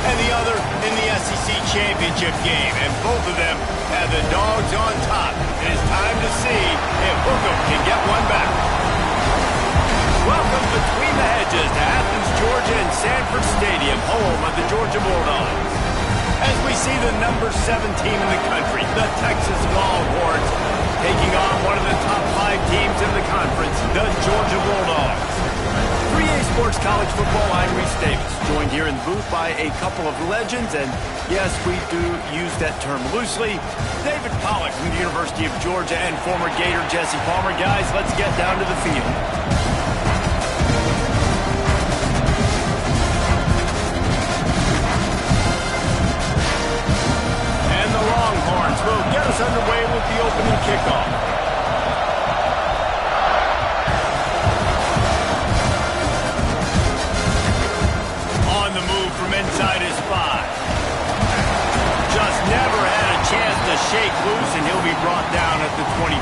and the other in the SEC Championship game. And both of them have the dogs on top. It is time to see if Hookem can get one back. Welcome between the hedges to Athens, Georgia and Sanford Stadium, home of the Georgia Bulldogs. As we see the number 7 team in the country, the Texas Longhorns, taking on one of the top 5 teams in the conference, the Georgia Bulldogs. 3A Sports College Football, I'm Reese Davis, joined here in the booth by a couple of legends, and yes, we do use that term loosely. David Pollack from the University of Georgia and former Gator Jesse Palmer. Guys, let's get down to the field. And the Longhorns will get us underway with the opening kickoff. Inside his 5. Just never had a chance to shake loose, and he'll be brought down at the 24.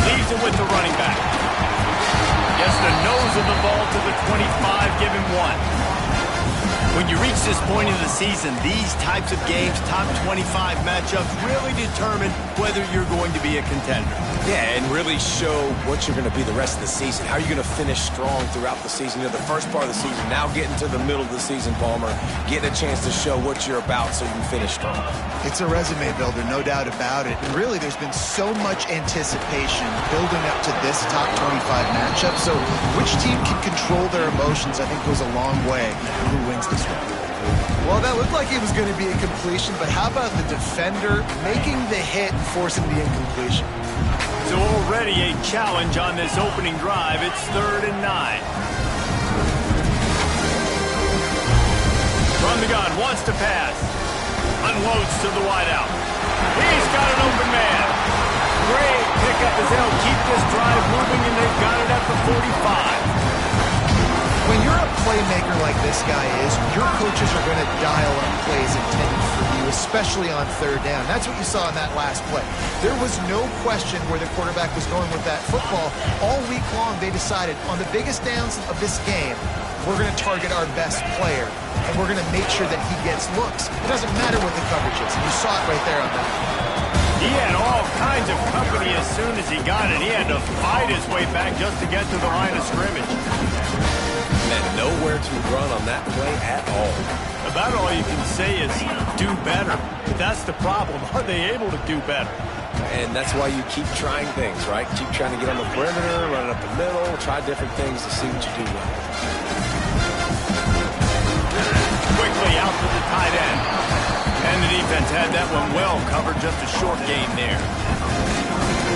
Leaves it with the running back. Gets the nose of the ball to the 25, give him 1. When you reach this point in the season, these types of games, top 25 matchups, really determine whether you're going to be a contender. Yeah, and really show what you're going to be the rest of the season. How are you going to finish strong throughout the season? You know, the first part of the season, now getting to the middle of the season, Palmer, getting a chance to show what you're about so you can finish strong. It's a resume builder, no doubt about it. And really, there's been so much anticipation building up to this top 25 matchup. So which team can control their emotions, I think, goes a long way in who wins this one. Well, that looked like it was going to be a completion, but how about the defender making the hit and forcing the incompletion? So already a challenge on this opening drive. It's 3rd and 9. From the gun, wants to pass. Unloads to the wideout. He's got an open man. Great pickup as they'll keep this drive moving, and they've got it at the 45. When you're a playmaker like this guy is, your coaches are going to dial up plays intended for you, especially on 3rd down. That's what you saw in that last play. There was no question where the quarterback was going with that football. All week long, they decided on the biggest downs of this game, we're going to target our best player, and we're going to make sure that he gets looks. It doesn't matter what the coverage is, and you saw it right there on that. He had all kinds of company as soon as he got it. He had to fight his way back just to get to the line of scrimmage. And nowhere to run on that play at all. About all you can say is do better. But that's the problem. Are they able to do better? And that's why you keep trying things, right? Keep trying to get on the perimeter, run it up the middle, try different things to see what you do well. Quickly out to the tight end. And the defense had that one well covered, just a short gain there.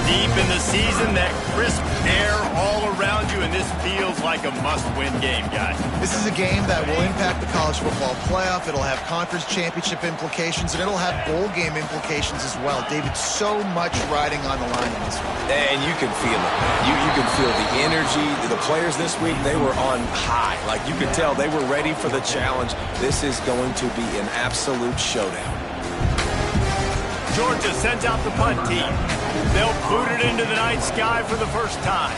Deep in the season, that crisp air all around you, and this feels like a must-win game, guys. This is a game that will impact the college football playoff. It'll have conference championship implications, and it'll have bowl game implications as well. David, so much riding on the line in this one. And you can feel it, man. You can feel the energy. The players this week, they were on high. Like, you could tell they were ready for the challenge. This is going to be an absolute showdown. Georgia sends out the punt team. They'll boot it into the night sky for the first time.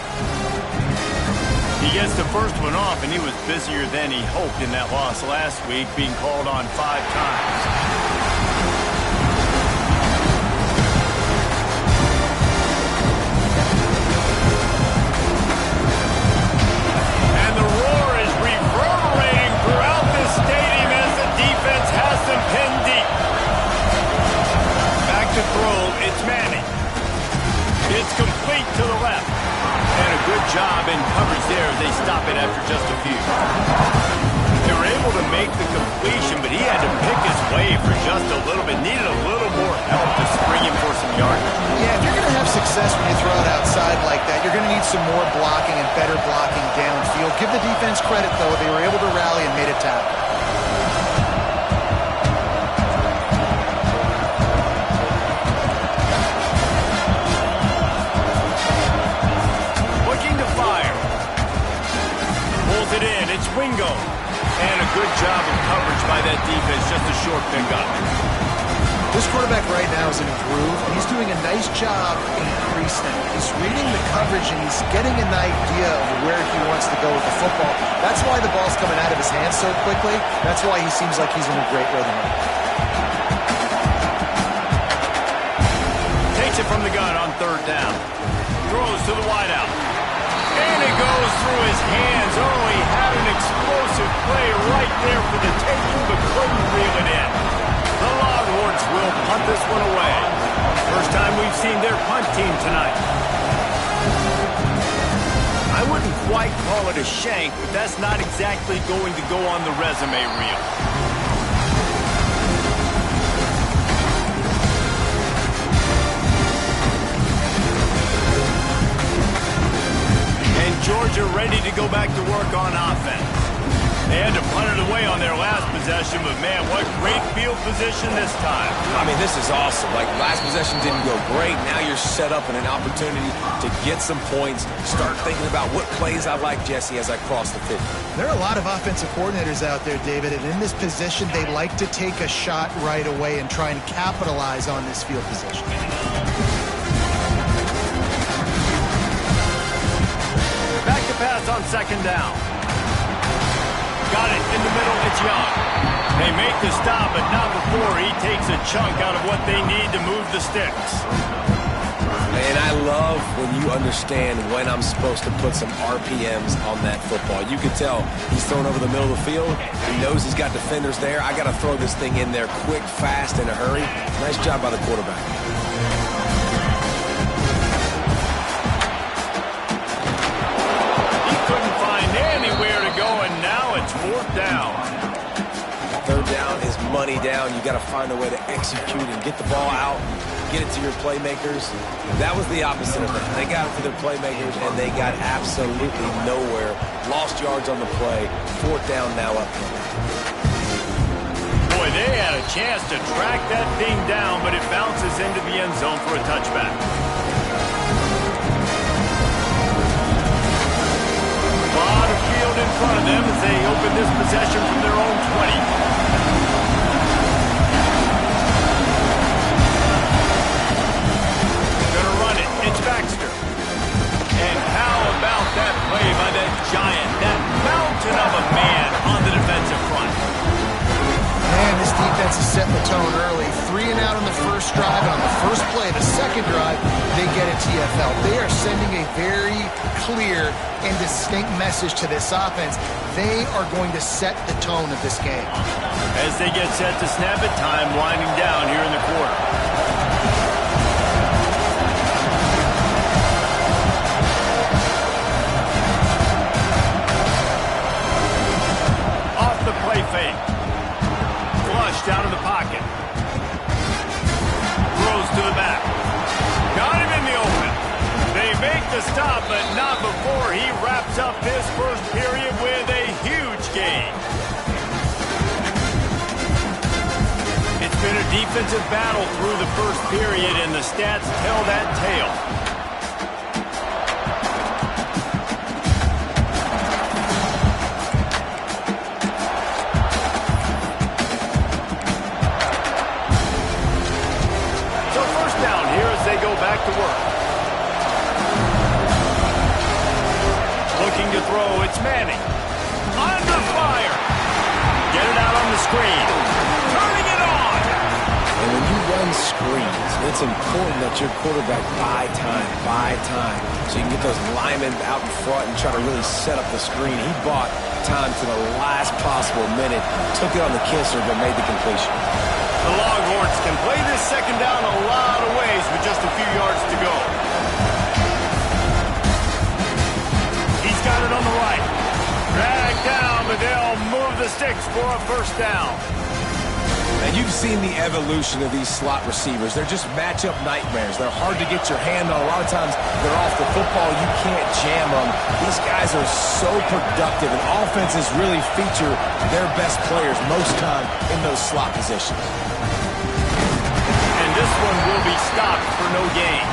He gets the first one off, and he was busier than he hoped in that loss last week, being called on 5 times. It's complete to the left. And a good job in coverage there as they stop it after just a few. They were able to make the completion, but he had to pick his way for just a little bit. Needed a little more help to spring him for some yardage. Yeah, if you're going to have success when you throw it outside like that, you're going to need some more blocking and better blocking downfield. Give the defense credit, though. They were able to rally and made a tackle. good job of coverage by that defense, just a short pickup. This quarterback right now is in a groove, and he's doing a nice job increasing. He's reading the coverage, and he's getting an idea of where he wants to go with the football. That's why the ball's coming out of his hands so quickly. That's why he seems like he's in a great rhythm. Takes it from the gun on third down. Throws to the wideout. And it goes through his hands. Oh, he had an explosive play right there for the taking, but couldn't reel it in. The Longhorns will punt this one away. First time we've seen their punt team tonight. I wouldn't quite call it a shank, but that's not exactly going to go on the resume reel. And Georgia ready to go back to work on offense. They had to punt it away on their last possession, but man, what great field position this time. I mean, this is awesome. Like, last possession didn't go great. Now you're set up in an opportunity to get some points. Start thinking about what plays I like, Jesse, as I cross the 50. There are a lot of offensive coordinators out there, David, and in this position, they like to take a shot right away and try and capitalize on this field position. Back to pass on second down. Got it in the middle, it's Young. They make the stop, but not before he takes a chunk out of what they need to move the sticks. And I love when you understand when I'm supposed to put some RPMs on that football. You can tell he's thrown over the middle of the field. He knows he's got defenders there. I got to throw this thing in there quick, fast, in a hurry. Nice job by the quarterback. Anywhere to go, and now it's fourth down. Third down is money down. You got to find a way to execute and get the ball out, get it to your playmakers. That was the opposite of that. They got it to their playmakers, and they got absolutely nowhere. Lost yards on the play. Fourth down now up. Boy, they had a chance to track that thing down, but it bounces into the end zone for a touchback. A lot of field in front of them as they open this possession from their own 20. Gonna run it. It's Baxter. And how about that play by that giant, that mountain of a man on the defensive front? Man, this defense is setting the tone early. 3 and out on the first drive, and on the first play, the second drive, they get a TFL. They are sending a very clear and distinct message to this offense. They are going to set the tone of this game. As they get set to snap it, time winding down here in the quarter. Off the play fake. Flush down in the pocket. Throws to the back. Got him in the open. They make the stop, but not before he wraps up this first period with a huge gain. It's been a defensive battle through the first period, and the stats tell that tale. So first down here as they go back to work. Looking to throw, it's Manning. Under fire. Get it out on the screen. Turning it on. And when you run screens, it's important that your quarterback buy time. So you can get those linemen out in front and try to really set up the screen. He bought time to the last possible minute, took it on the kisser, but made the completion. The Longhorns can play this second down a lot of ways with just a few yards to go. He's got it on the right. Dragged down, but they'll move the sticks for a first down. And you've seen the evolution of these slot receivers. They're just matchup nightmares. They're hard to get your hand on. A lot of times they're off the football. You can't jam them. These guys are so productive, and offenses really feature their best players most time in those slot positions. And this one will be stopped for no gain.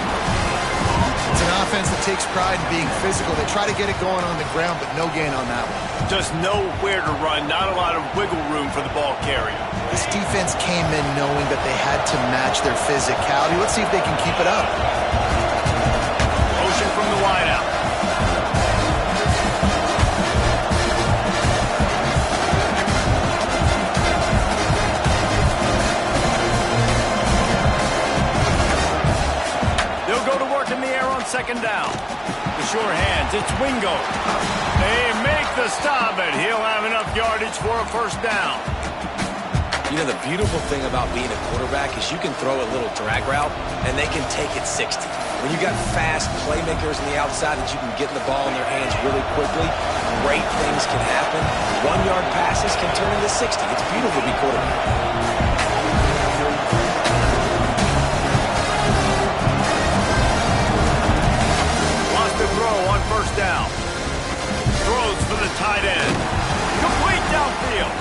It's an defense that takes pride in being physical. They try to get it going on the ground, but no gain on that one. Just nowhere to run, not a lot of wiggle room for the ball carrier. This defense came in knowing that they had to match their physicality. Let's see if they can keep it up. Motion from the wideout. In the air on second down. The sure hands, it's Wingo. They make the stop, and he'll have enough yardage for a first down. You know, the beautiful thing about being a quarterback is you can throw a little drag route, and they can take it 60. When you got fast playmakers on the outside that you can get the ball in their hands really quickly, great things can happen. 1-yard passes can turn into 60. It's beautiful to be quarterback. First down. Throws for the tight end. Complete downfield.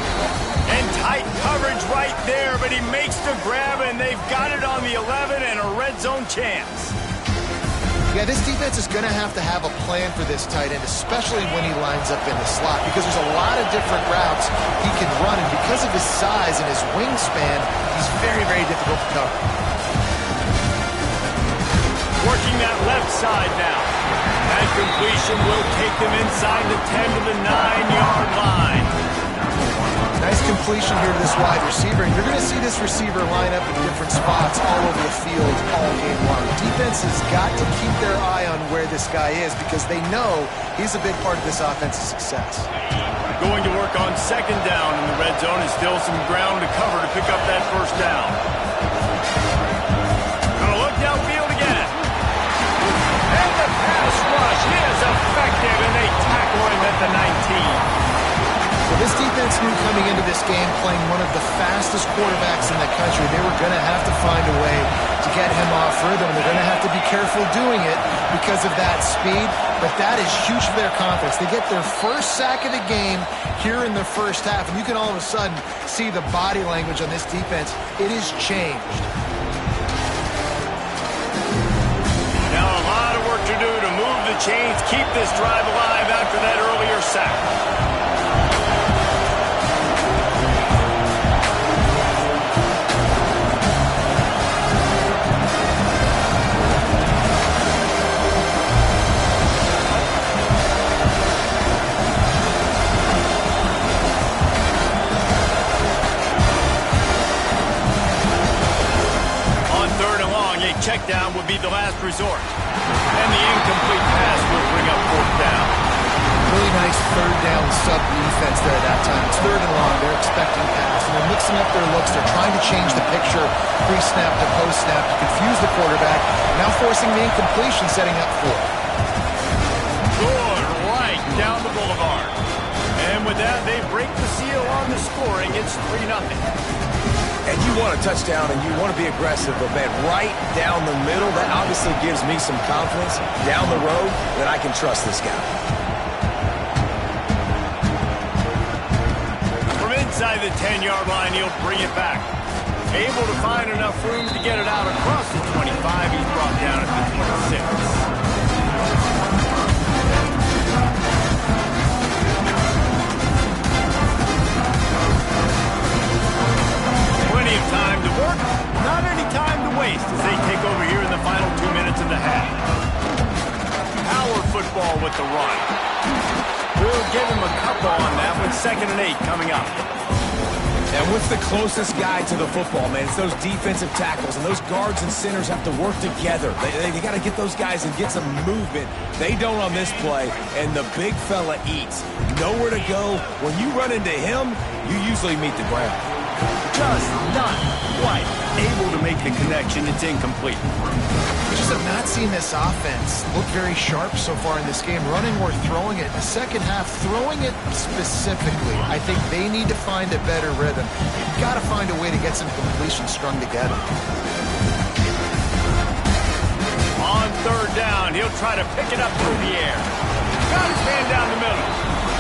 And tight coverage right there, but he makes the grab, and they've got it on the 11 and a red zone chance. Yeah, this defense is going to have a plan for this tight end, especially when he lines up in the slot, because there's a lot of different routes he can run, and because of his size and his wingspan, he's very, very difficult to cover. Working that left side now. That completion will take them inside the 10 to the 9-yard line. Nice completion here to this wide receiver, and you're going to see this receiver line up in different spots all over the field all game long. Defense has got to keep their eye on where this guy is because they know he's a big part of this offense's success. Going to work on second down in the red zone. Is still some ground to cover to pick up that first down. Gonna look downfield again. And the pass rush is effective, and they tackle him at the 19. So this defense knew coming into this game, playing one of the fastest quarterbacks in the country, they were going to have to find a way to get him off rhythm. They're going to have to be careful doing it because of that speed, but that is huge for their confidence. They get their first sack of the game here in the first half, and you can all of a sudden see the body language on this defense. It has changed. Now a lot of work to do to move the chains, keep this drive alive after that earlier sack. Check down would be the last resort. And the incomplete pass will bring up fourth down. Really nice third down sub defense there at that time. It's third and long. They're expecting pass. And they're mixing up their looks. They're trying to change the picture pre-snap to post-snap to confuse the quarterback. Now forcing the incompletion, setting up fourth. Good right down the boulevard. And with that, they break the seal on the scoring. It's 3-0. And you want a touchdown and you want to be aggressive, but man, right down the middle, that obviously gives me some confidence down the road that I can trust this guy. From inside the 10-yard line, he'll bring it back. Able to find enough room to get it out across the 25. He's brought down at the 26. Plenty of time to work, not any time to waste as they take over here in the final 2 minutes of the half. Power football with the run. We'll give him a couple on that with 2nd and 8 coming up. And what's the closest guy to the football, man? It's those defensive tackles, and those guards and centers have to work together. They got to get those guys and get some movement. They don't on this play, and the big fella eats. Nowhere to go. When you run into him, you usually meet the ground. Just not quite able to make the connection. It's incomplete. We just have not seen this offense look very sharp so far in this game, running or throwing it. In the second half, throwing it specifically, I think they need to find a better rhythm. You've got to find a way to get some completions strung together. On third down, he'll try to pick it up through the air. Got his man down the middle.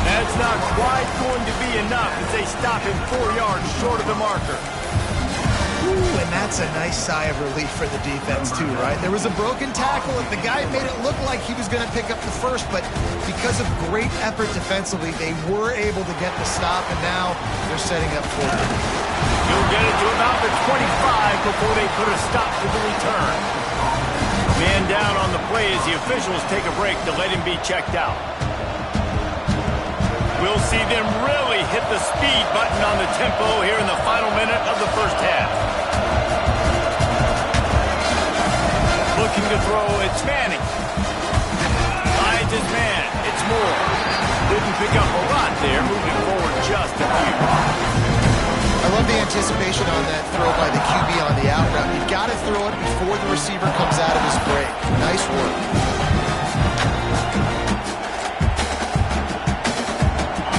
That's not quite going to be enough as they stop him 4 yards short of the marker. Ooh, and that's a nice sigh of relief for the defense too, right? There was a broken tackle, and the guy made it look like he was going to pick up the first, but because of great effort defensively, they were able to get the stop, and now they're setting up for it. He'll get it to about the 25 before they put a stop to the return. Man down on the play as the officials take a break to let him be checked out. We'll see them really hit the speed button on the tempo here in the final minute of the first half. Looking to throw, it's Manning. Finds his man, it's Moore. Didn't pick up a lot there, moving forward just a few. I love the anticipation on that throw by the QB on the out route. You've got to throw it before the receiver comes out of his break. Nice work.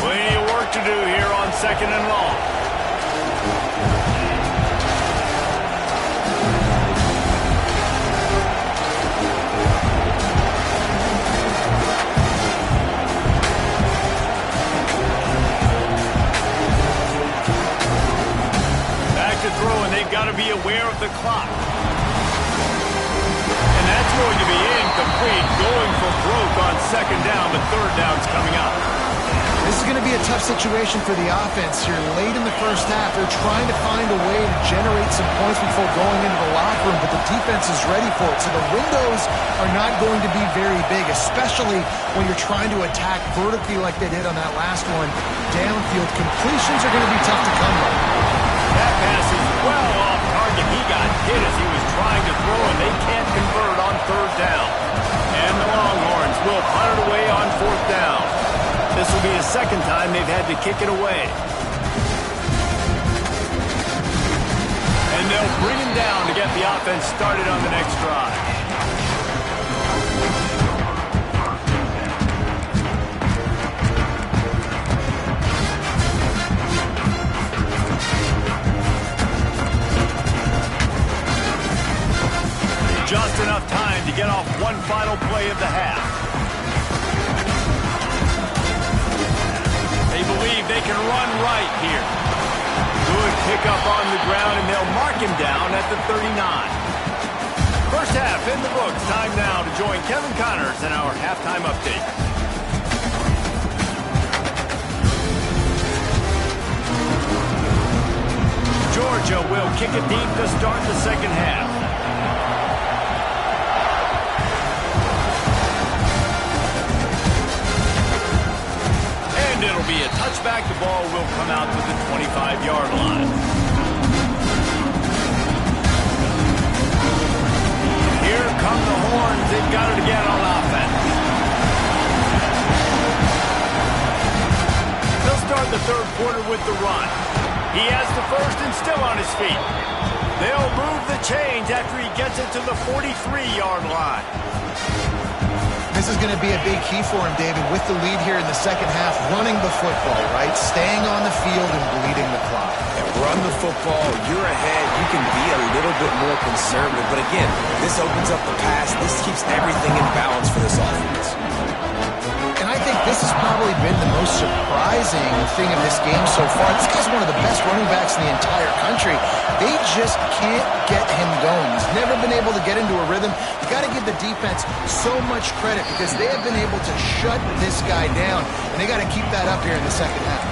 Plenty of work to do here on 2nd and long. Back to throw, and they've got to be aware of the clock. And that's going to be incomplete, going for broke on 2nd down, but 3rd down's coming up. This is going to be a tough situation for the offense here. Late in the first half, they're trying to find a way to generate some points before going into the locker room, but the defense is ready for it. So the windows are not going to be very big, especially when you're trying to attack vertically like they did on that last one. Downfield completions are going to be tough to come by. That pass is well off target. He got hit as he was trying to throw, and they can't convert on 3rd down. And the Longhorns will punt it away on 4th down. This will be the 2nd time they've had to kick it away. And they'll bring him down to get the offense started on the next drive. Just enough time to get off one final play of the half. They believe they can run right here. Good pickup on the ground, and they'll mark him down at the 39. First half in the books. Time now to join Kevin Connors in our halftime update. Georgia will kick it deep to start the 2nd half. And it'll be a touchback. The ball will come out to the 25-yard line. Here come the Horns. They've got it again on offense. They'll start the 3rd quarter with the run. He has the first and still on his feet. They'll move the chains after he gets it to the 43-yard line. This is going to be a big key for him, David, with the lead here in the 2nd half, running the football, right? Staying on the field and bleeding the clock. And run the football, you're ahead, you can be a little bit more conservative. But again, this opens up the pass. This keeps everything in balance for this offense. And I think this has probably been the most surprising thing of this game so far. This guy's one of the best running backs in the entire country. They just can't get him going. He's never been able to get into a rhythm. You got to give the defense so much credit because they have been able to shut this guy down, and they got to keep that up here in the 2nd half.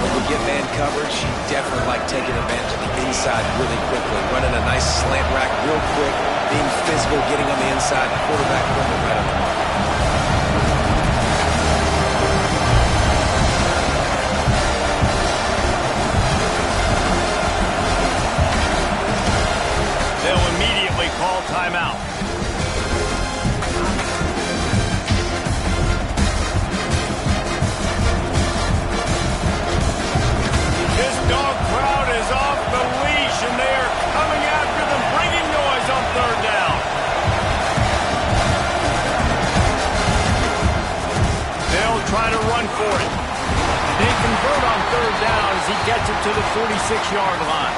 When we get man coverage, you definitely like taking advantage of the inside really quickly, running a nice slant rack real quick, being physical, getting on the inside, quarterback putting it right on the mark. They'll immediately call timeout. This dog crowd is off the leash, and they are coming after them, bringing noise on 3rd down. They'll try to run for it. They convert on 3rd down as he gets it to the 46-yard line.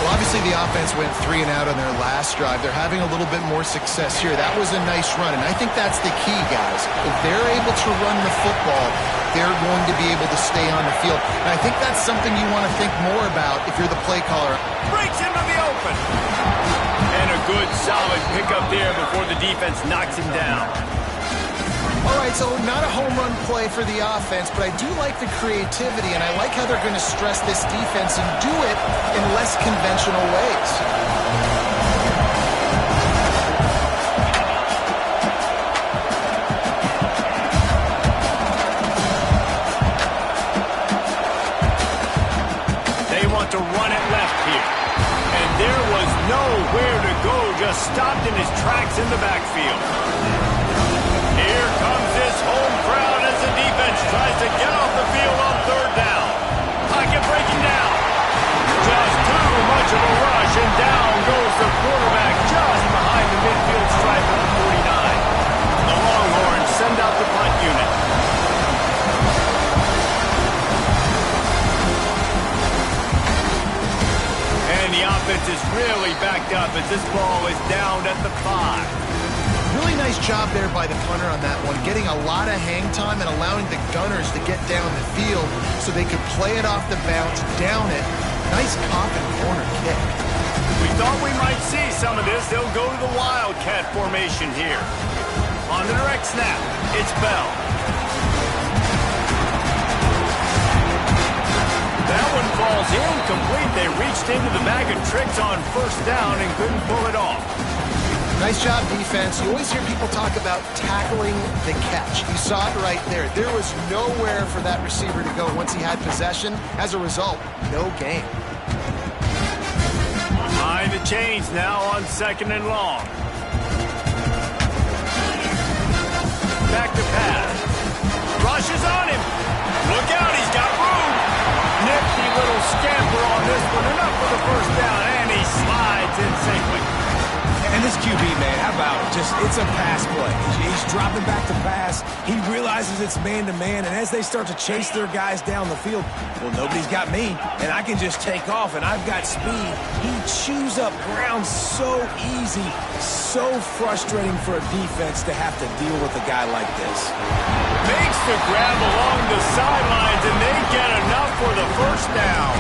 Well, Obviously, the offense went 3 and out on their last drive. They're having a little bit more success here. That was a nice run, and I think that's the key, guys. If they're able to run the football, they're going to be able to stay on the field. And I think that's something you want to think more about if you're the play caller. Breaks into the open. And a good, solid pickup there before the defense knocks him down. All right, so not a home run play for the offense, but I do like the creativity, and I like how they're going to stress this defense and do it in less conventional ways. They want to run it left here. And there was nowhere to go, just stopped in his tracks in the backfield. Here comes this home crowd as the defense tries to get off the field on third down. Pocket breaking down. Just too much of a rush, and down goes the quarterback just behind the midfield stripe of the 49. The Longhorns send out the punt unit. And the offense is really backed up as this ball is down at the 5. Really nice job there by the punter on that one, getting a lot of hang time and allowing the Gunners to get down the field so they could play it off the bounce, down it. Nice coffin corner kick. We thought we might see some of this. They'll go to the Wildcat formation here. On the direct snap, it's Bell. That one falls incomplete. They reached into the bag of tricks on first down and couldn't pull it off. Nice job, defense. You always hear people talk about tackling the catch. You saw it right there. There was nowhere for that receiver to go once he had possession. As a result, no gain. Behind the chains now on 2nd and long. Back to pass. Rush is on him. Look out, he's got room. Nifty little scamper on this one. Enough for the first down, and he slides in safely. And this QB, man, how about it? It's a pass play. He's dropping back to pass. He realizes it's man-to-man, and as they start to chase their guys down the field, well, nobody's got me, and I can just take off, and I've got speed. He chews up ground so easy, so frustrating for a defense to have to deal with a guy like this. Makes the grab along the sidelines, and they get enough for the first down.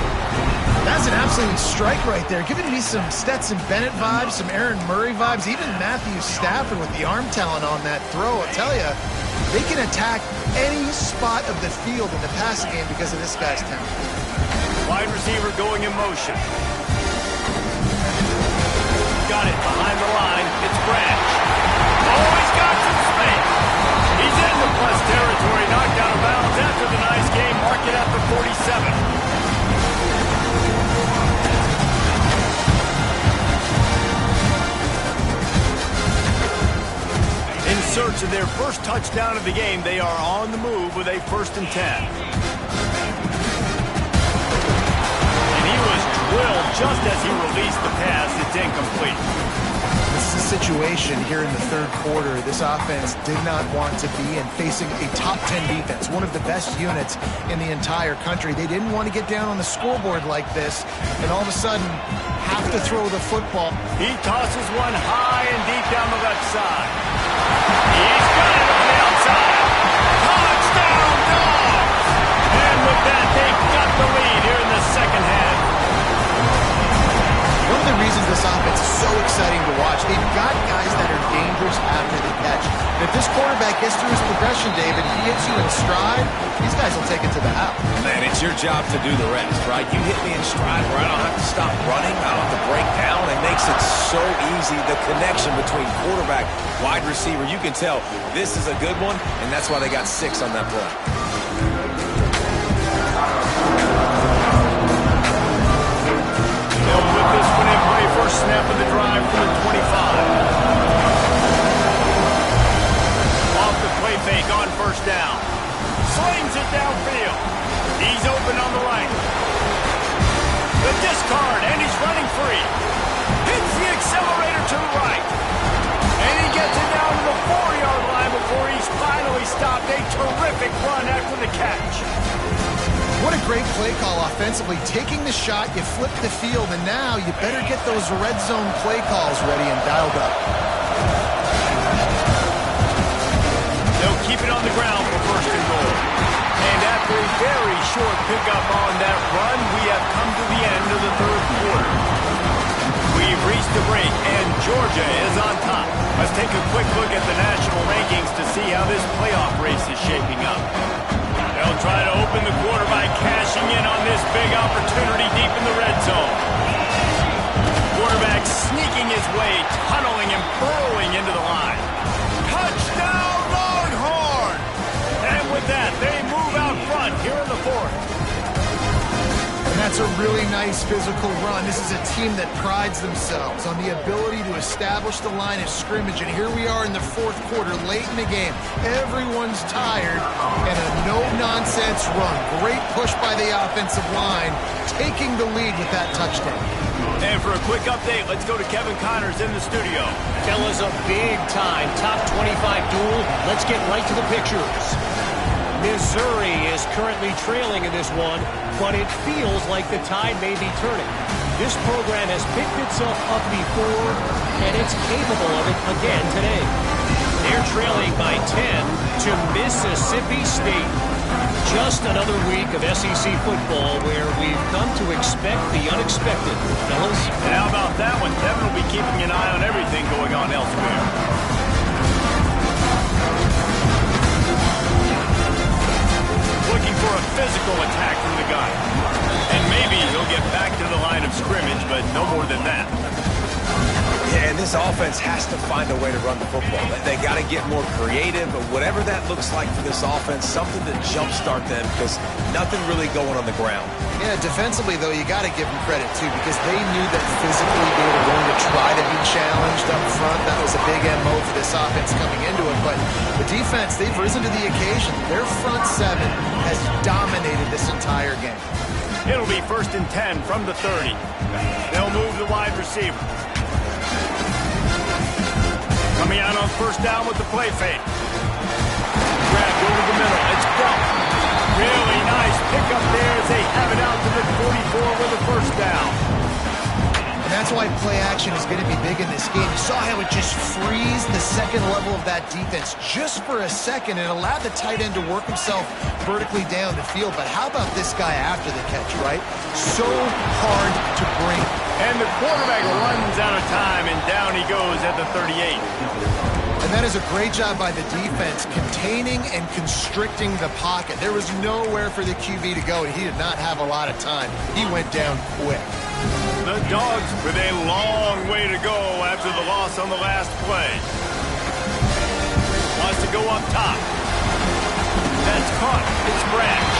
That's an absolute strike right there. Giving me some Stetson Bennett vibes, some Aaron Murray vibes, even Matthew Stafford with the arm talent on that throw. I'll tell you, they can attack any spot of the field in the passing game because of this guy's talent. Wide receiver going in motion. Got it behind the line. It's Branch. Oh, he's got some space. He's in the plus territory, knocked out of bounds after the nice game. Mark it at the 47. In search of their first touchdown of the game, they are on the move with a 1st and 10. And he was drilled just as he released the pass. It's incomplete. This is a situation here in the 3rd quarter this offense did not want to be in, facing a top 10 defense, one of the best units in the entire country. They didn't want to get down on the scoreboard like this and all of a sudden have to throw the football. He tosses one high and deep down the left side. He's got it on the outside. Touchdown, Dogs! And with that, they've got the lead here in the 2nd half. One of the reasons this offense is so exciting to watch, they've got guys that are dangerous after the catch. And if this quarterback gets through his progression, David, he hits you in stride, these guys will take it to the house. Man, it's your job to do the rest, right? You hit me in stride where I don't have to stop running, I don't have to break down. It makes it so easy, the connection between quarterback, wide receiver. You can tell this is a good one, and that's why they got 6 on that play. They'll put this one in play. First snap of the drive from the 25. Off the play fake on first down. Slings it downfield. He's open on the right. The discard, and he's running free. Hits the accelerator to the right. And he gets it down to the 4-yard line before he's finally stopped. A terrific run after the catch. What a great play call offensively. Taking the shot, you flip the field, and now you better get those red zone play calls ready and dialed up. They'll keep it on the ground for first and goal. And after a very short pickup on that run, we have come to the end of the third quarter. We've reached the break, and Georgia is on top. Let's take a quick look at the national rankings to see how this playoff race is shaping up. They'll try to open the quarter by cashing in on this big opportunity deep in the red zone. Quarterback sneaking his way, tunneling and burrowing into the line. Touchdown, Longhorn! And with that, they move out front here in the fourth. And that's a really nice physical run. This is a team that prides themselves on the ability to establish the line of scrimmage. And here we are in the fourth quarter, late in the game. Everyone's tired, and a no-nonsense run. Great push by the offensive line, taking the lead with that touchdown. And for a quick update, let's go to Kevin Connors in the studio. Fellas, a big-time top 25 duel. Let's get right to the pictures. Missouri is currently trailing in this one, but it feels like the tide may be turning. This program has picked itself up before, and it's capable of it again today. They're trailing by 10 to Mississippi State. Just another week of SEC football where we've come to expect the unexpected, fellas. And how about that one? Kevin will be keeping an eye on everything going on elsewhere. Looking for a physical attack from the gun. And maybe he'll get back to the line of scrimmage, but no more than that. Yeah, and this offense has to find a way to run the football. They got to get more creative, but whatever that looks like for this offense, something to jumpstart them because nothing really going on the ground. Yeah, defensively, though, you got to give them credit, too, because they knew that physically they were going to try to be challenged up front. That was a big MO for this offense coming into it. But the defense, they've risen to the occasion. Their front seven has dominated this entire game. It'll be 1st and 10 from the 30. They'll move the wide receiver. Coming out on first down with the play fake. Grabbed over the middle. It's bumped. Really nice pickup there as they have it out to the 44 with a first down. And that's why play action is going to be big in this game. You saw how it just frees the second level of that defense just for a second and allowed the tight end to work himself vertically down the field. But how about this guy after the catch, right? So hard to bring. And the quarterback runs out of time, and down he goes at the 38. And that is a great job by the defense, containing and constricting the pocket. There was nowhere for the QB to go, and he did not have a lot of time. He went down quick. The Dogs with a long way to go after the loss on the last play. Wants to go up top. That's caught. It's Branch.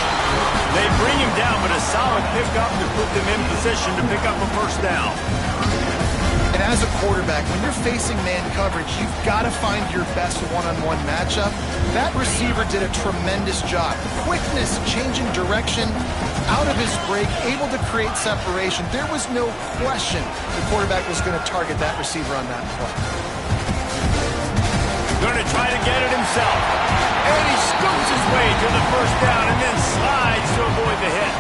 They bring him down, but a solid pickup to put them in position to pick up a first down. And as a quarterback, when you're facing man coverage, you've got to find your best one-on-one matchup. That receiver did a tremendous job. Quickness, changing direction, out of his break, able to create separation. There was no question the quarterback was going to target that receiver on that play. Going to try to get it himself. And he scoops his way to the first down and then slides to avoid the hit.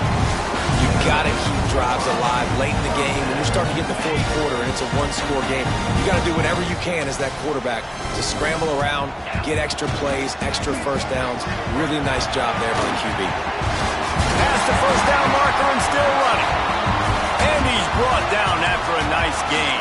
You've got to keep drives alive late in the game. When you're starting to get the fourth quarter and it's a one-score game, you got to do whatever you can as that quarterback to scramble around, get extra plays, extra first downs. Really nice job there by the QB. Past the first down marker and still running. And he's brought down after a nice gain.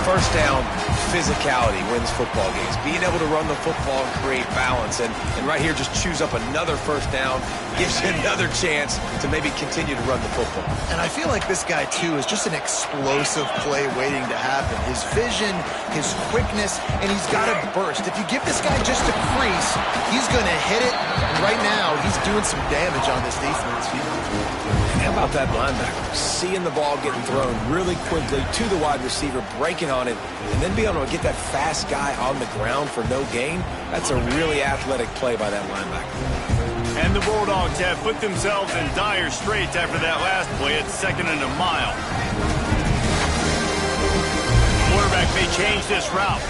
First down, physicality wins football games. Being able to run the football and create balance. And right here, just choose up another first down. Gives you another chance to maybe continue to run the football. And I feel like this guy, too, is just an explosive play waiting to happen. His vision, his quickness, and he's got a burst. If you give this guy just a crease, he's going to hit it. And right now, he's doing some damage on this defense. How about that linebacker? Seeing the ball getting thrown really quickly to the wide receiver, breaking on it, and then being able to get that fast guy on the ground for no gain. That's a really athletic play by that linebacker. And the Bulldogs have put themselves in dire straits after that last play at 2nd and a mile. Quarterback may change this route.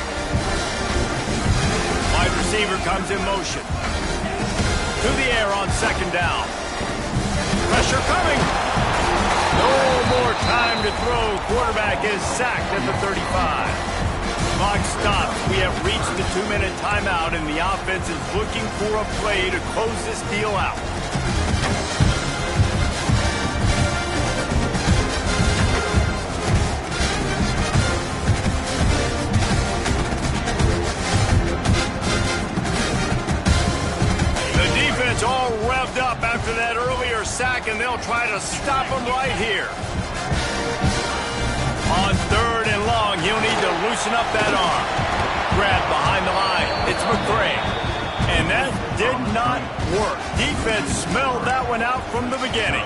Wide receiver comes in motion. To the air on 2nd down. Pressure coming. No more time to throw. Quarterback is sacked at the 35. Clock stops. We have reached the 2-minute timeout, and the offense is looking for a play to close this deal out. All revved up after that earlier sack, and they'll try to stop him right here. On 3rd and long, he'll need to loosen up that arm. Grab behind the line. It's McCray. And that did not work. Defense smelled that one out from the beginning.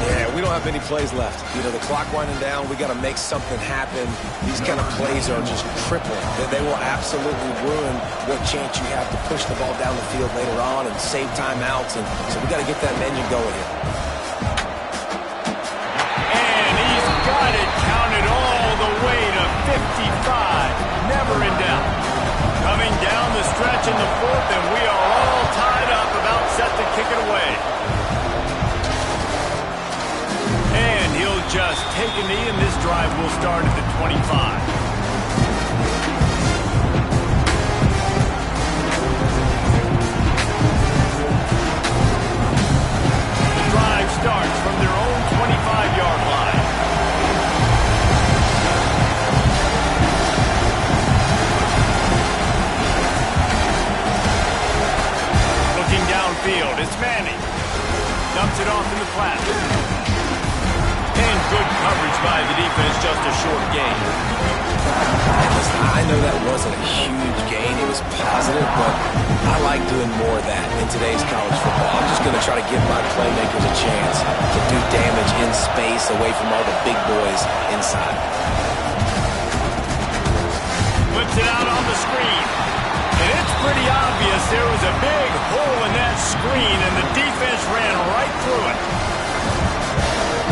Yeah, we don't have many plays left. You know, the clock winding down, we got to make something happen. These kind of plays are just crippling. They will absolutely ruin what chance you have to push the ball down the field later on and save timeouts. And so we got to get that engine going here. And he's got it counted all the way to 55. Never in doubt. Coming down the stretch in the 4th, and we are all tied up, about set to kick it away. And he'll just take a knee, and this drive will start at the 25. The drive starts from their own 25-yard line. Looking downfield, it's Manning. Dumps it off in the flat. And good coverage by the defense, just a short gain. Listen, I know that wasn't a huge gain. It was positive, but I like doing more of that in today's college football. I'm just going to try to give my playmakers a chance to do damage in space away from all the big boys inside. Whips it out on the screen. And it's pretty obvious there was a big hole in that screen, and the defense ran right through it.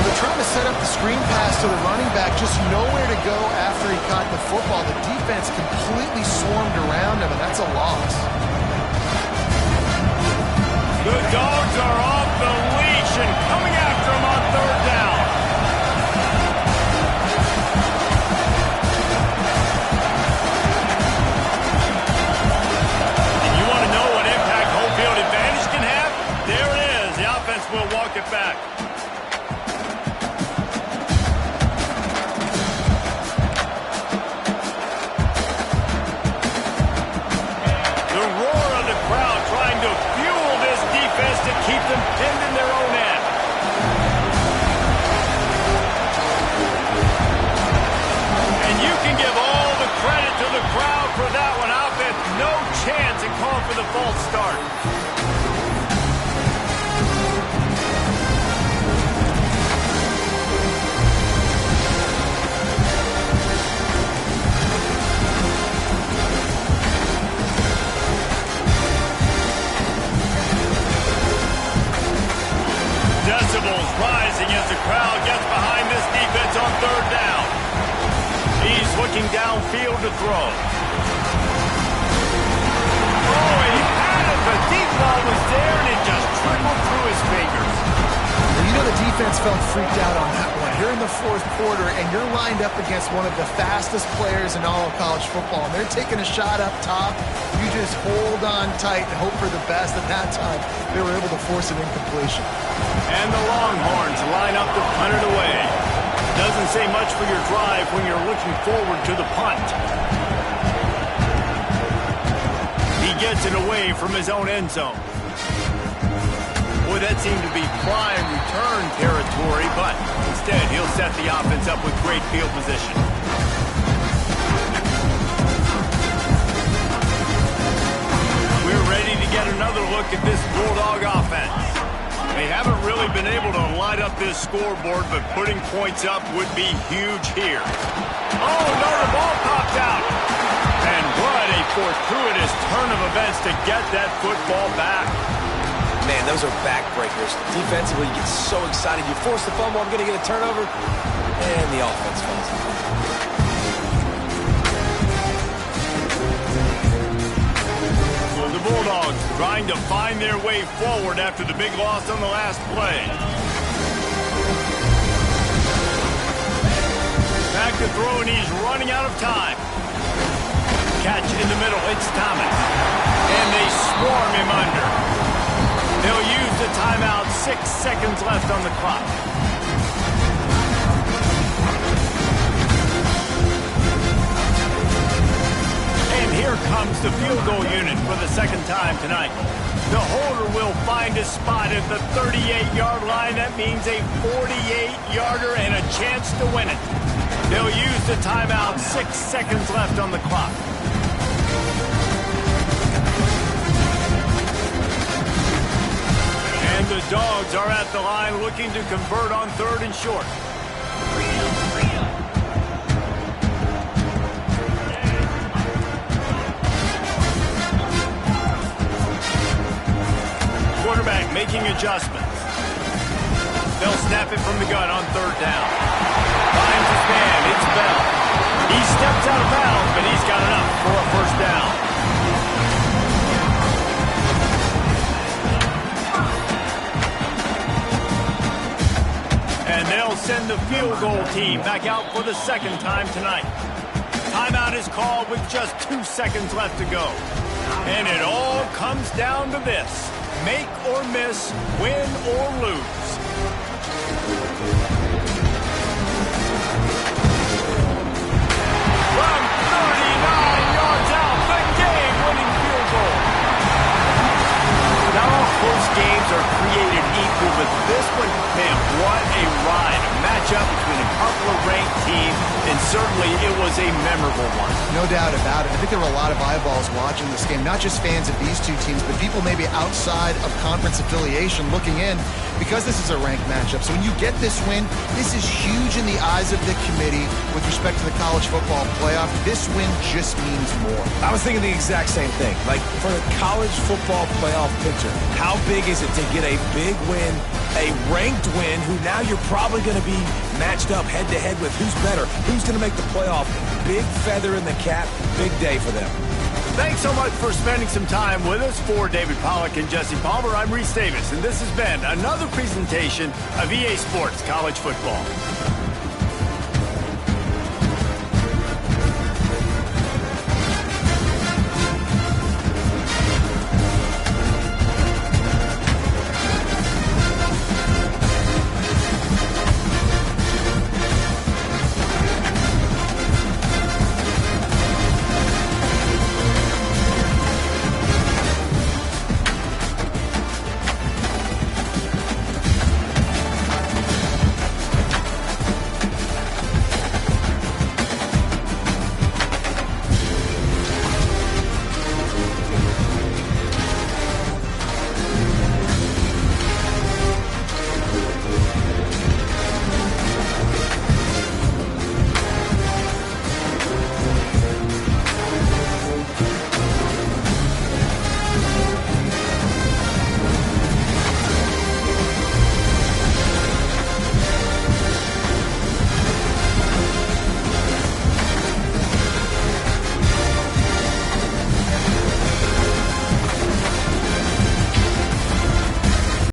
They're trying to set up the screen pass to the running back, just nowhere to go after he caught the football. The defense completely swarmed around him, and that's a loss. The Dogs are off the leash and coming after him on 3rd down. And you want to know what impact home field advantage can have? There it is. The offense will walk it back. To keep them pinned in their own end. And you can give all the credit to the crowd for that one. Offense, no chance in calling for the false start. Decibels rising as the crowd gets behind this defense on 3rd down. He's looking downfield to throw. Oh, he had it. The deep ball was there, and it just trickled through his fingers. Well, you know the defense felt freaked out on that one. You're in the 4th quarter, and you're lined up against one of the fastest players in all of college football, and they're taking a shot up top. You just hold on tight and hope for the best. At that time, they were able to force an incompletion. And the Longhorns line up to punt it away. Doesn't say much for your drive when you're looking forward to the punt. He gets it away from his own end zone. Boy, that seemed to be prime return territory, but instead he'll set the offense up with great field position. We're ready to get another look at this Bulldog offense. They haven't really been able to light up this scoreboard, but putting points up would be huge here. Oh, no, the ball popped out. And what a fortuitous turn of events to get that football back. Man, those are backbreakers. Defensively, you get so excited. You force the fumble, I'm going to get a turnover, and the offense falls apart. So the Bulldogs trying to find their way forward after the big loss on the last play. Back to throw, and he's running out of time. Catch in the middle, it's Thomas. And they swarm him under. They'll use the timeout, 6 seconds left on the clock. And here comes the field goal unit for the second time tonight. The holder will find a spot at the 38-yard line. That means a 48-yarder and a chance to win it. They'll use the timeout, 6 seconds left on the clock. And the Dogs are at the line looking to convert on 3rd and short. Quarterback making adjustments. They'll snap it from the gun on 3rd down. Finds his man, it's Bell. He steps out of bounds, but he's got enough for a 1st down. And they'll send the field goal team back out for the 2nd time tonight. Timeout is called with just 2 seconds left to go. And it all comes down to this. Make or miss, win or lose. From 39 yards out, the game-winning field goal. Not all close games are created equal, but this one, man, what a ride. A matchup between a couple of ranked teams, and certainly it was a memorable one. No doubt about it. I think there were a lot of eyeballs watching this game, not just fans of these two teams, but people maybe outside of conference affiliation looking in, because this is a ranked matchup. So when you get this win, this is huge in the eyes of the committee with respect to the college football playoff. This win just means more. I was thinking the exact same thing. Like, for the college football playoff picture, how big is it to get a big win, a ranked win, who now you're probably going to be matched up head-to-head with who's better, who's going to make the playoff. Big feather in the cap, big day for them. Thanks so much for spending some time with us. For David Pollack and Jesse Palmer, I'm Reese Davis, and this has been another presentation of EA Sports College Football.